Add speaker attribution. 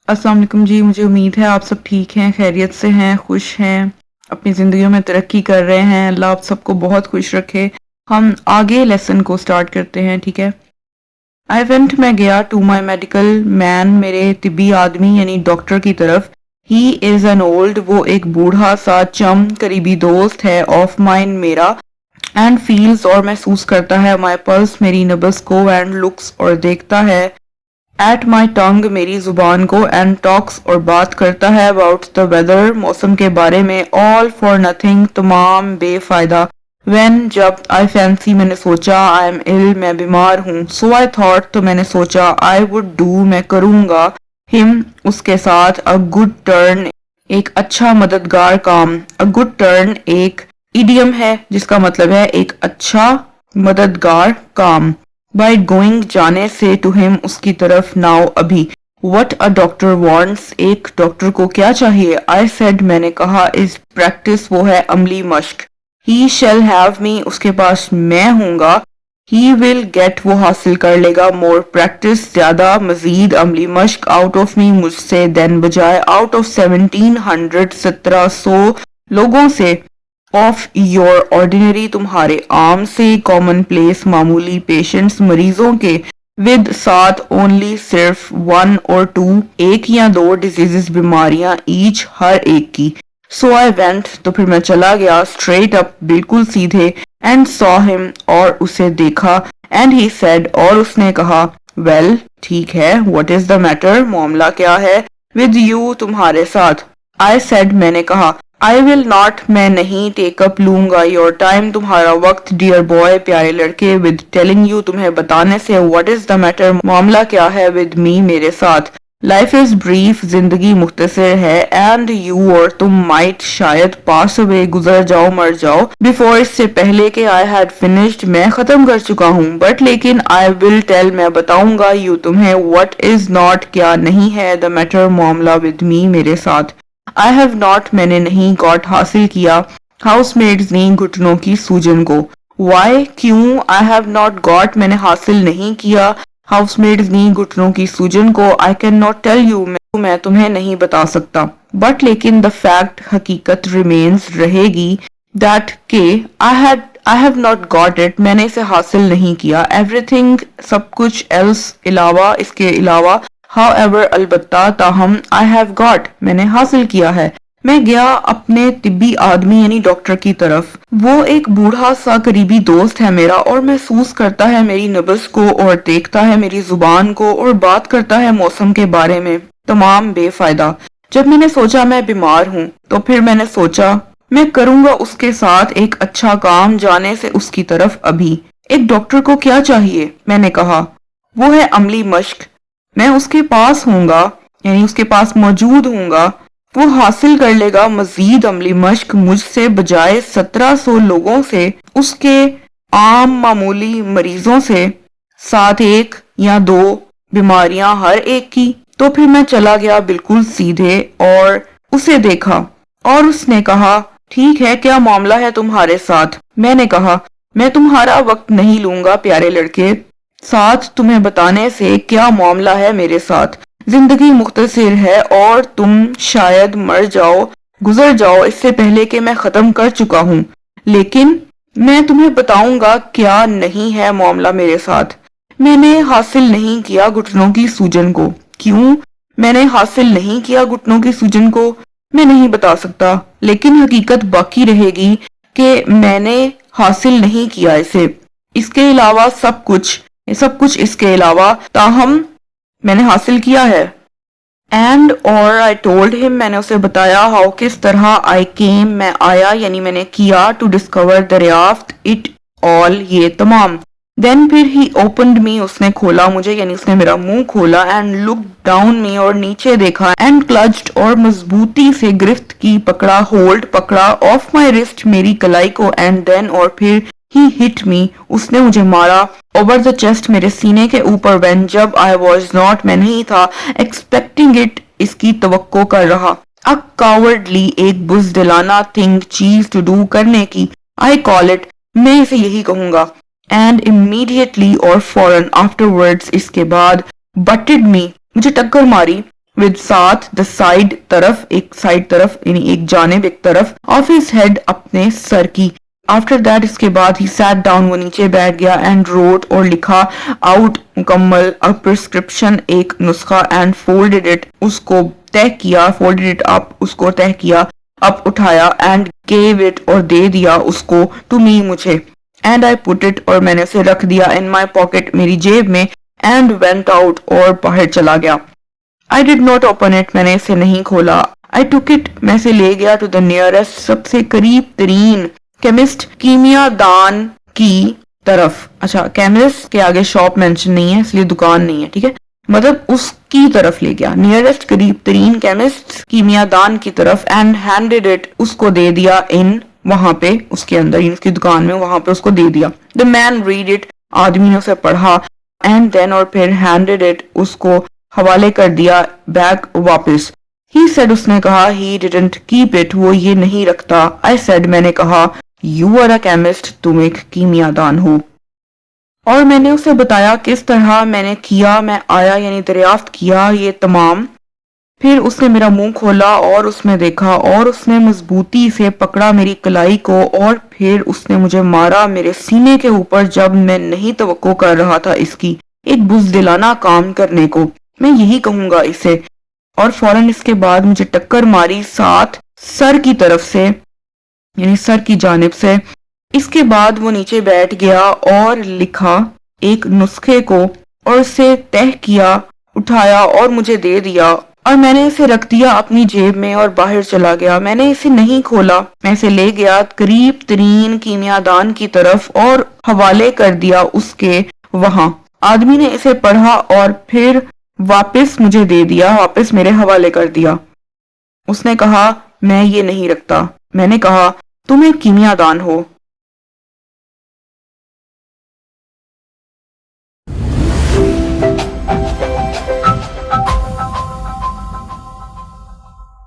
Speaker 1: अस्सलाम वालेकुम जी। मुझे उम्मीद है आप सब ठीक हैं, खैरियत से हैं, खुश हैं, अपनी ज़िंदगियों में तरक्की कर रहे हैं। अल्लाह आप सबको बहुत खुश रखे। हम आगे लेसन को स्टार्ट करते हैं, ठीक है। मैं गया टू माई मेडिकल मैन, मेरे तिब्बी आदमी यानी डॉक्टर की तरफ। ही इज़ एन ओल्ड, वो एक बूढ़ा सा चम करीबी दोस्त है, ऑफ माइन मेरा, एंड फील्स और महसूस करता है, माई पल्स मेरी नब्ज़ को, एंड लुक्स और देखता है, एट माई टंग मेरी जुबान को, एंड टॉक्स और बात करता है, अबाउट द वेदर मौसम के बारे में, ऑल फॉर नथिंग तमाम बेफायदा, व्हेन जब, आई फैंसी मैंने सोचा, आई एम इल मैं बीमार हूँ, सो आई थॉट तो मैंने सोचा, आई वुड डू मैं करूँगा, हिम उसके साथ, अ गुड टर्न एक अच्छा मददगार काम। अ गुड टर्न एक इडियम है जिसका मतलब है एक अच्छा मददगार काम। बाय गोइंग जाने से, टू हिम उसकी तरफ, नाउ अभी। वट अ डॉक्टर वॉन्ट्स एक डॉक्टर को क्या चाहिए। आई सेड मैंने कहा, इज प्रैक्टिस वो है अमली मश्क। ही शैल हैव मी उसके पास मैं हूँगा। ही विल गेट वो हासिल कर लेगा, मोर प्रैक्टिस ज्यादा मजीद अमली मश्क, आउट ऑफ मी मुझसे, देन बजाय, आउट ऑफ 1700 1700 लोगों से, ऑफ योर ऑर्डिनरी तुम्हारे आम से, कॉमन प्लेस मामूली पेशेंट्स मरीजों के, विद साथ, ओनली सिर्फ, वन और टू एक या दो, डिजीजेस बीमारियां, ईच हर एक की। सो आई वेंट तो फिर मैं चला गया, स्ट्रेट अप बिल्कुल सीधे, एंड सॉ हिम और उसे देखा, एंड ही सेड और उसने कहा, वेल ठीक है, व्हाट इज द मैटर मामला क्या है, विद यू तुम्हारे साथ। आई सेड मैंने कहा, आई विल नॉट मैं नहीं, टेक अप लूंगा, योर टाइम तुम्हारा वक्त, डियर बॉय प्यारे लड़के, विद टेलिंग यू तुम्हें बताने से, व्हाट इज द मैटर मामला क्या है, विद मी मेरे साथ। लाइफ इज ब्रीफ जिंदगी मुख्तसर है, एंड यू और तुम माइट शायद पास अवे गुजर जाओ मर जाओ, बिफोर इससे पहले के, आई हैड फिनिश्ड मैं खत्म कर चुका हूँ, बट लेकिन, आई विल टेल मैं बताऊंगा, यू तुम्हें, व्हाट इज नॉट क्या नहीं है, द मैटर मामला, विद मी मेरे साथ। आई हैव नॉट मैंने नहीं, गॉट हासिल किया, हाउसमेट्स ने घुटनों की सूजन को। वाई क्यों, आई हैव नॉट गॉट मैंने हासिल नहीं किया, हाउसमेट्स ने घुटनों की सूजन को, I can not tell you मैं तुम्हें नहीं बता सकता, बट लेकिन द फैक्ट हकीकत रिमेन्स रहेगी, दैट के I have not got it मैंने इसे हासिल नहीं किया, एवरीथिंग सब कुछ, एल्स अलावा इसके अलावा, However, अलबत्ता ताहम, आई हैव गॉट मैंने हासिल किया है। मैं गया अपने तिब्बी आदमी यानी डॉक्टर की तरफ। वो एक बूढ़ा सा करीबी दोस्त है मेरा, और महसूस करता है मेरी नब्ज़ को, और देखता है मेरी जुबान को, और बात करता है मौसम के बारे में, तमाम बेफायदा। जब मैंने सोचा मैं बीमार हूँ, तो फिर मैंने सोचा मैं करूंगा उसके साथ एक अच्छा काम, जाने से उसकी तरफ अभी। एक डॉक्टर को क्या चाहिए मैंने कहा, वो है अमली मश्क। मैं उसके पास हूँगा यानी उसके पास मौजूद हूँगा, वो हासिल कर लेगा मजीद अमली मश्क मुझसे, बजाय 1700 लोगों से, उसके आम मामूली मरीजों से, साथ एक या दो बीमारियां हर एक की। तो फिर मैं चला गया बिल्कुल सीधे और उसे देखा, और उसने कहा, ठीक है क्या मामला है तुम्हारे साथ। मैंने कहा, मैं तुम्हारा वक्त नहीं लूंगा प्यारे लड़के, साथ तुम्हें बताने से क्या मामला है मेरे साथ। जिंदगी मुख्तसर है, और तुम शायद मर जाओ गुजर जाओ इससे पहले कि मैं खत्म कर चुका हूँ, लेकिन मैं तुम्हें बताऊंगा क्या नहीं है मामला मेरे साथ। मैंने हासिल नहीं किया घुटनों की सूजन को। क्यों मैंने हासिल नहीं किया घुटनों की सूजन को मैं नहीं बता सकता, लेकिन हकीकत बाकी रहेगी कि मैंने हासिल नहीं किया इसे। इसके अलावा सब कुछ इसके अलावा ताहम मैंने हासिल किया है। एंड और आई टोल्ड हिम मैंने उसे बताया, हाउ किस तरह, आई केम मैं आया यानी मैंने किया, टू डिस्कवर दरियाफ्त, इट ऑल ये तमाम। देन फिर ही ओपनड मी उसने खोला मुझे यानी उसने मेरा मुंह खोला, एंड लुक डाउन मी और नीचे देखा, एंड क्लच्ड और मजबूती से गिरफ्त की पकड़ा, होल्ड पकड़ा, ऑफ माई रिस्ट मेरी कलाई को, एंड देन और फिर ही हिट मी उसने मुझे मारा, ओवर द चेस्ट मेरे सीने के ऊपर, व्हेन जब, आई वॉज नॉट मैं नहीं था, एक्सपेक्टिंग इट इसकी तवक्को कर रहा, अ कावर्डली एक बुज़दिलाना थिंग चीज टू डू करने की, आई कॉल इट मैं इसे यही कहूंगा, एंड इमीडिएटली और फौरन आफ्टरवर्ड्स इसके बाद, बटेड मी मुझे टक्कर मारी, विद साथ द साइड तरफ, एक साइड तरफ यानी एक जानिब, एक तरफ ऑफ हिज हेड, अपने सर की. आफ्टर दैट, इसके बाद ही सैट डाउन, वो नीचे बैठ गया, एंड रोट और लिखा आउट मुकम्मल अ प्रिस्क्रिप्शन, एक नुस्खा, एंड फोल्डेड इट, उसको तय किया, फोल्डेड इट अप, उसको तय किया, अप उठाया, एंड गेव इट और दे दिया उसको, टू मी मुझे, एंड आई पुट इट और मैंने उसे रख दिया, इन माई पॉकेट मेरी जेब में, एंड वेंट आउट और बाहर चला गया. I did not open it, मैंने इसे नहीं खोला. आई टुक इट, मैं इसे ले गया, टू द नियरेस्ट, सबसे करीब तरीन केमिस्ट, कीमिया दान की तरफ. अच्छा, केमिस्ट के आगे शॉप मेंशन नहीं है इसलिए दुकान नहीं है, ठीक है, मतलब उसकी तरफ ले गया, नियरेस्ट करीब तरीन केमिस्ट कीमिया दान की तरफ, एंड हैंडेड इट, उसको दे दिया, इन वहां पे उसके अंदर, उसकी दुकान में, वहां पे उसको दे दिया. द मैन रीड इट, आदमी ने उसे पढ़ा, एंड देन और फिर हैंडेड इट, उसको हवाले कर दिया, बैग वापस. ही सेड, उसने कहा, ही डिडंट कीप इट, वो ये नहीं रखता. आई सेड, मैंने कहा, यू आर अ केमिस्ट, तुम एक कीमियादान हो. और मैंने उसे बताया किस तरह मैंने किया, मैं आया यानी दरियाफ्त किया ये तमाम. फिर उसने मेरा मुंह खोला और उसमें देखा, और उसने मजबूती से पकड़ा मेरी कलाई को, और फिर उसने मुझे मारा मेरे सीने के ऊपर, जब मैं नहीं तवक्को कर रहा था इसकी, एक बुज़दिलाना काम करने को, मैं यही कहूंगा इसे. और फौरन इसके बाद मुझे टक्कर मारी साथ सर की तरफ से, यानी सर की जानिब से. इसके बाद वो नीचे बैठ गया और लिखा एक नुस्खे को, और उसे तह किया, उठाया और मुझे दे दिया, और मैंने इसे रख दिया अपनी जेब में और बाहर चला गया. मैंने इसे नहीं खोला, मैं इसे ले गया करीब तरीन कीमियादान की तरफ और हवाले कर दिया उसके वहां. आदमी ने इसे पढ़ा और फिर वापस मुझे दे दिया, वापस मेरे हवाले कर दिया. उसने कहा, मैं ये नहीं रखता. मैंने कहा, तुम एक कीमियादान हो.